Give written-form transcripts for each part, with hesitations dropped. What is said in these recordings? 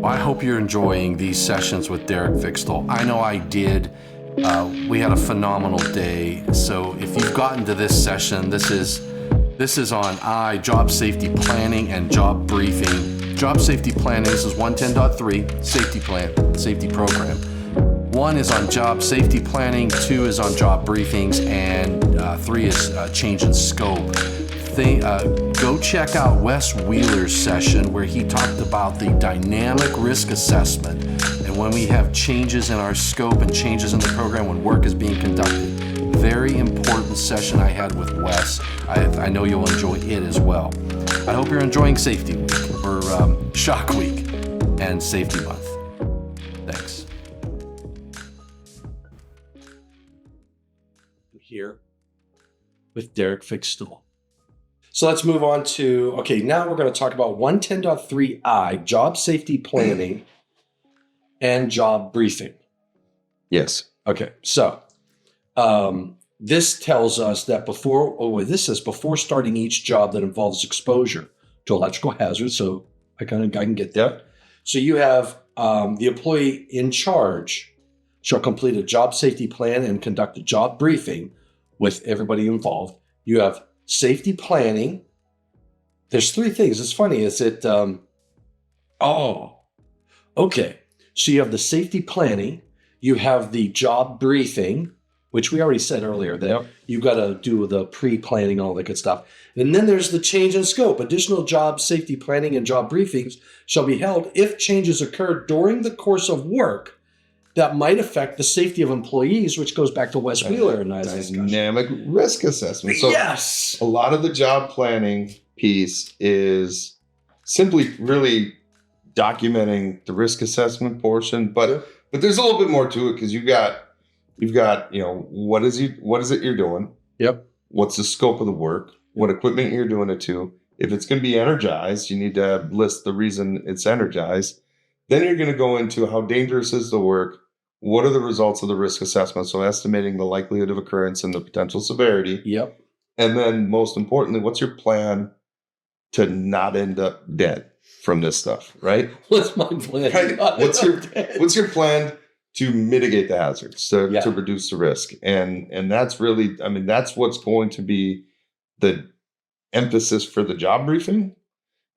Well, I hope you're enjoying these sessions with Derek Vigstol. I know I did. We had a phenomenal day. So if you've gotten to this session, this is on job safety planning and job briefing. Job safety planning, this is 110.3, safety program. 1 is on job safety planning, 2 is on job briefings, and 3 is change in scope. Go check out Wes Wheeler's session where he talked about the dynamic risk assessment and when we have changes in our scope and changes in the program when work is being conducted. Very important session I had with Wes. I know you'll enjoy it as well. I hope you're enjoying Safety Week or Shock Week and Safety Month. Thanks. Here with Derek Vigstol. So let's move on to, now we're going to talk about 110.3I, job safety planning and job briefing. Yes. Okay, so this tells us that before starting each job that involves exposure to electrical hazards, so I can get that. So you have the employee in charge shall complete a job safety plan and conduct a job briefing with everybody involved. You have safety planning. There's 3 things. It's funny. So you have the safety planning. You have the job briefing, which we already said earlier that you've got to do the pre-planning, all that good stuff. And then there's the change in scope. Additional job safety planning and job briefings shall be held if changes occur during the course of work that might affect the safety of employees, which goes back to Wes Wheeler and I's discussion. Dynamic risk assessment. So yes. A lot of the job planning piece is simply really documenting the risk assessment portion, but there's a little bit more to it because you've got what is it you're doing? Yep. What's the scope of the work? What equipment you're doing it to? If it's going to be energized, you need to list the reason it's energized. Then you're going to go into how dangerous is the work. What are the results of the risk assessment? So estimating the likelihood of occurrence and the potential severity. Yep. And then most importantly, what's your plan to not end up dead from this stuff, right? What's my plan? Right? What's your plan to mitigate the hazards, to reduce the risk? And that's really, that's what's going to be the emphasis for the job briefing.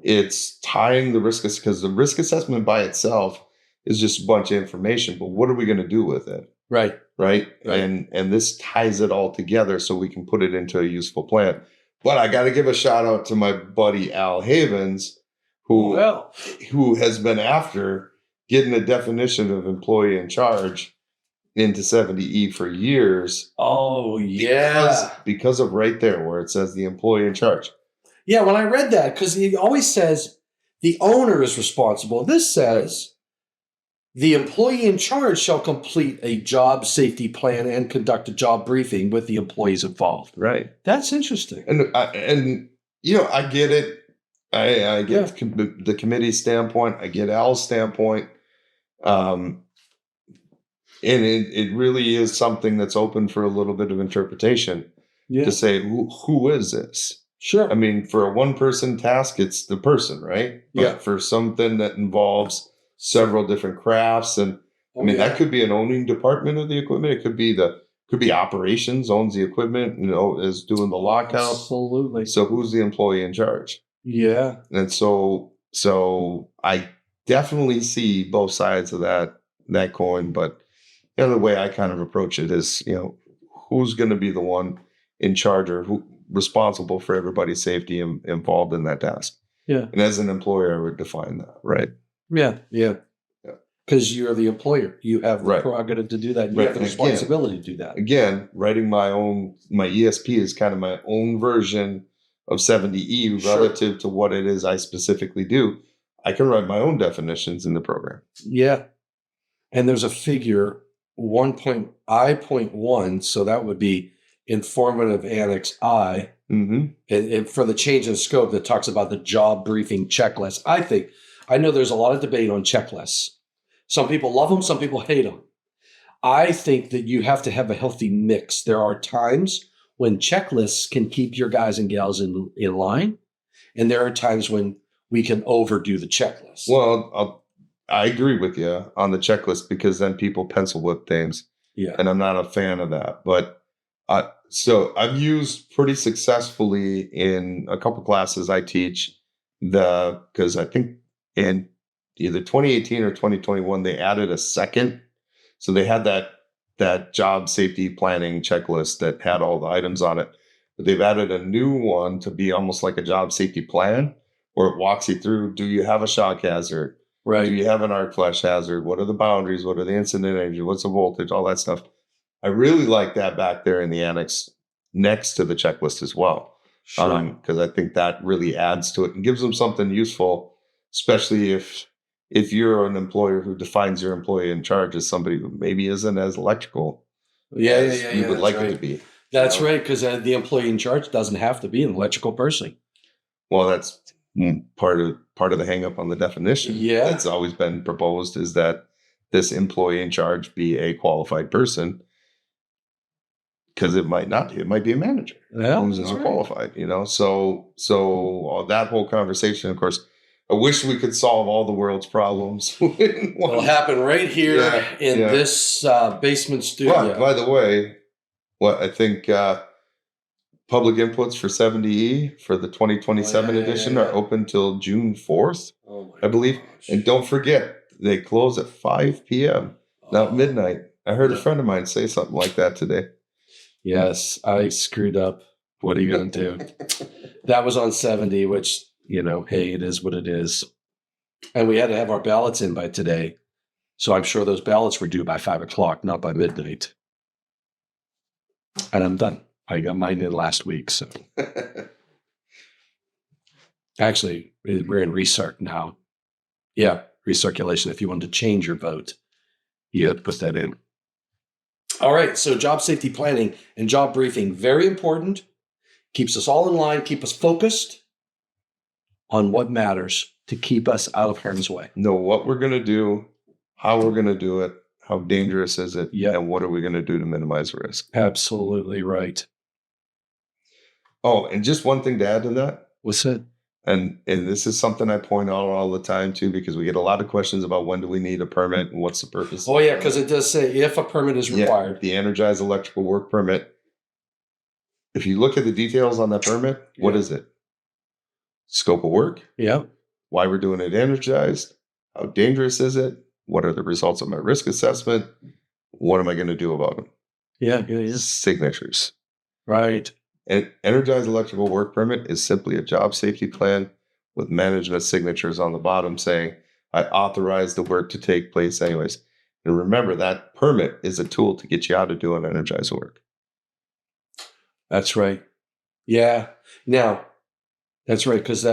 It's tying the risk, because the risk assessment by itself is just a bunch of information, but what are we going to do with it? Right. And this ties it all together so we can put it into a useful plan. But I got to give a shout out to my buddy Al Havens, who has been after getting a definition of employee in charge into 70E for years. Oh, yeah. Because of right there where it says the employee in charge. Yeah, when I read that, because he always says the owner is responsible. This says the employee in charge shall complete a job safety plan and conduct a job briefing with the employees involved. Right. That's interesting. And I get it. I get the committee's standpoint. I get Al's standpoint. And it really is something that's open for a little bit of interpretation to say, who is this? Sure. For a one-person task, it's the person, right? But for something that involves several different crafts, and that could be an owning department of the equipment. It could be operations owns the equipment, is doing the lockout. Absolutely. So who's the employee in charge? Yeah. And so I definitely see both sides of that coin, but the other way I kind of approach it is, who's going to be the one in charge or who responsible for everybody's safety involved in that task. Yeah. And as an employer, I would define that, right? Yeah. Because you're the employer. You have the prerogative to do that. You have the responsibility to do that. Again, writing my ESP is kind of my own version of 70E relative to what it is I specifically do. I can write my own definitions in the program. Yeah. And there's a figure 1.I.1, so that would be informative annex I, and for the change in scope that talks about the job briefing checklist. I know there's a lot of debate on checklists. Some people love them, some people hate them. I think that you have to have a healthy mix. There are times when checklists can keep your guys and gals in line, and there are times when we can overdo the checklist. Well, I agree with you on the checklist because then people pencil whip things. Yeah. And I'm not a fan of that. But so I've used pretty successfully in a couple classes I teach because I think in either 2018 or 2021, they added a second. So they had that job safety planning checklist that had all the items on it. But they've added a new one to be almost like a job safety plan where it walks you through, do you have a shock hazard? Right. Do you have an arc flash hazard? What are the boundaries? What are the incident energy? What's the voltage? All that stuff. I really like that back there in the annex next to the checklist as well. Sure. Because I think that really adds to it and gives them something useful, especially if you're an employer who defines your employee in charge as somebody who maybe isn't as electrical as you would like it to be. That's right, because the employee in charge doesn't have to be an electrical person. Well, that's part of the hang up on the definition. Yeah. That's always been proposed is that this employee in charge be a qualified person. Because it might not be. It might be a manager who's qualified, So that whole conversation, of course, I wish we could solve all the world's problems. It'll happen right here in this basement studio. But, by the way, I think public inputs for 70E for the 2027 edition are open till June 4th, I believe. Gosh. And don't forget, they close at 5 p.m., not midnight. I heard a friend of mine say something like that today. Yes, I screwed up. What are you going to do? That was on 70, which, hey, it is what it is. And we had to have our ballots in by today. So I'm sure those ballots were due by 5 o'clock, not by midnight. And I'm done. I got mine in last week. So actually, we're in recirc now. Yeah, recirculation. If you wanted to change your vote, you had to put that in. All right, so job safety planning and job briefing, very important. Keeps us all in line, keep us focused on what matters to keep us out of harm's way. Know what we're going to do, how we're going to do it, how dangerous is it, and what are we going to do to minimize risk. Absolutely right. Oh, and just one thing to add to that. What's that? And this is something I point out all the time, too, because we get a lot of questions about when do we need a permit and what's the purpose. Oh, yeah, because it does say if a permit is required. The energized electrical work permit. If you look at the details on that permit, what is it? Scope of work. Yeah. Why we're doing it energized. How dangerous is it? What are the results of my risk assessment? What am I going to do about them? Yeah. Signatures. Right. An energized electrical work permit is simply a job safety plan with management signatures on the bottom saying, I authorize the work to take place anyways. And remember, that permit is a tool to get you out of doing energized work. That's right. Yeah. Now, that's right, because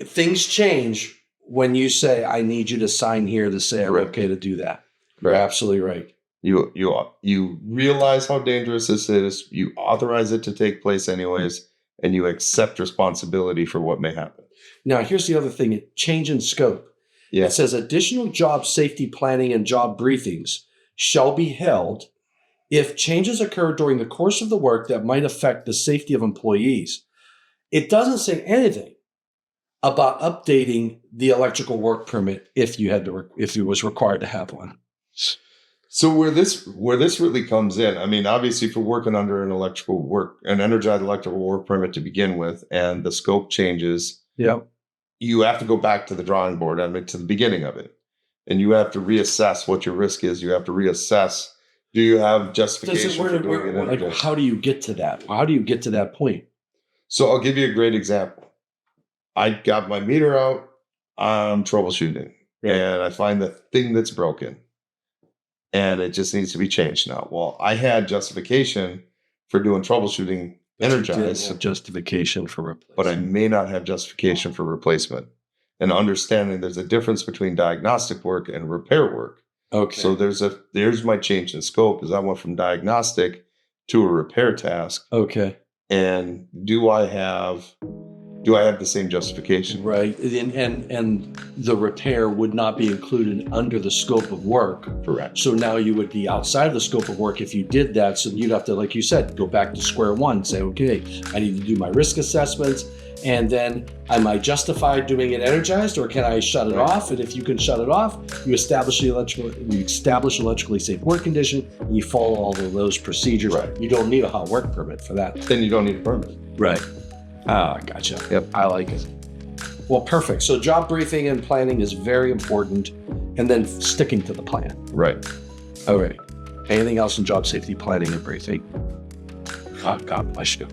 things change when you say, I need you to sign here to say I'm okay to do that. You're absolutely right. You realize how dangerous this is. You authorize it to take place anyways, and you accept responsibility for what may happen. Now, here's the other thing: change in scope. Yeah. It says additional job safety planning and job briefings shall be held if changes occur during the course of the work that might affect the safety of employees. It doesn't say anything about updating the electrical work permit if it was required to have one. So where this really comes in, I mean, obviously, if we're working under an energized electrical work permit to begin with, and the scope changes, you have to go back to the drawing board. I mean, to the beginning of it, and you have to reassess what your risk is. You have to reassess: do you have justification for doing it? How do you get to that? How do you get to that point? So I'll give you a great example. I got my meter out. I'm troubleshooting, and I find the thing that's broken. And it just needs to be changed now. Well, I had justification for doing troubleshooting energized. Justification for replacement. But I may not have justification for replacement. And understanding there's a difference between diagnostic work and repair work. Okay. So there's my change in scope is I went from diagnostic to a repair task. Okay. And do I have the same justification? Right. And the repair would not be included under the scope of work. Correct. So now you would be outside the scope of work if you did that. So you'd have to, like you said, go back to square one and say, okay, I need to do my risk assessments And then am I justified doing it energized, or can I shut it off? And if you can shut it off, you establish electrically safe work condition, and you follow all of those procedures. Right. You don't need a hot work permit for that. Then you don't need a permit. Right. Ah, gotcha. Yep. I like it. Well, perfect. So job briefing and planning is very important, and then sticking to the plan. Right. All right. Anything else in job safety planning and briefing? Oh, God bless you.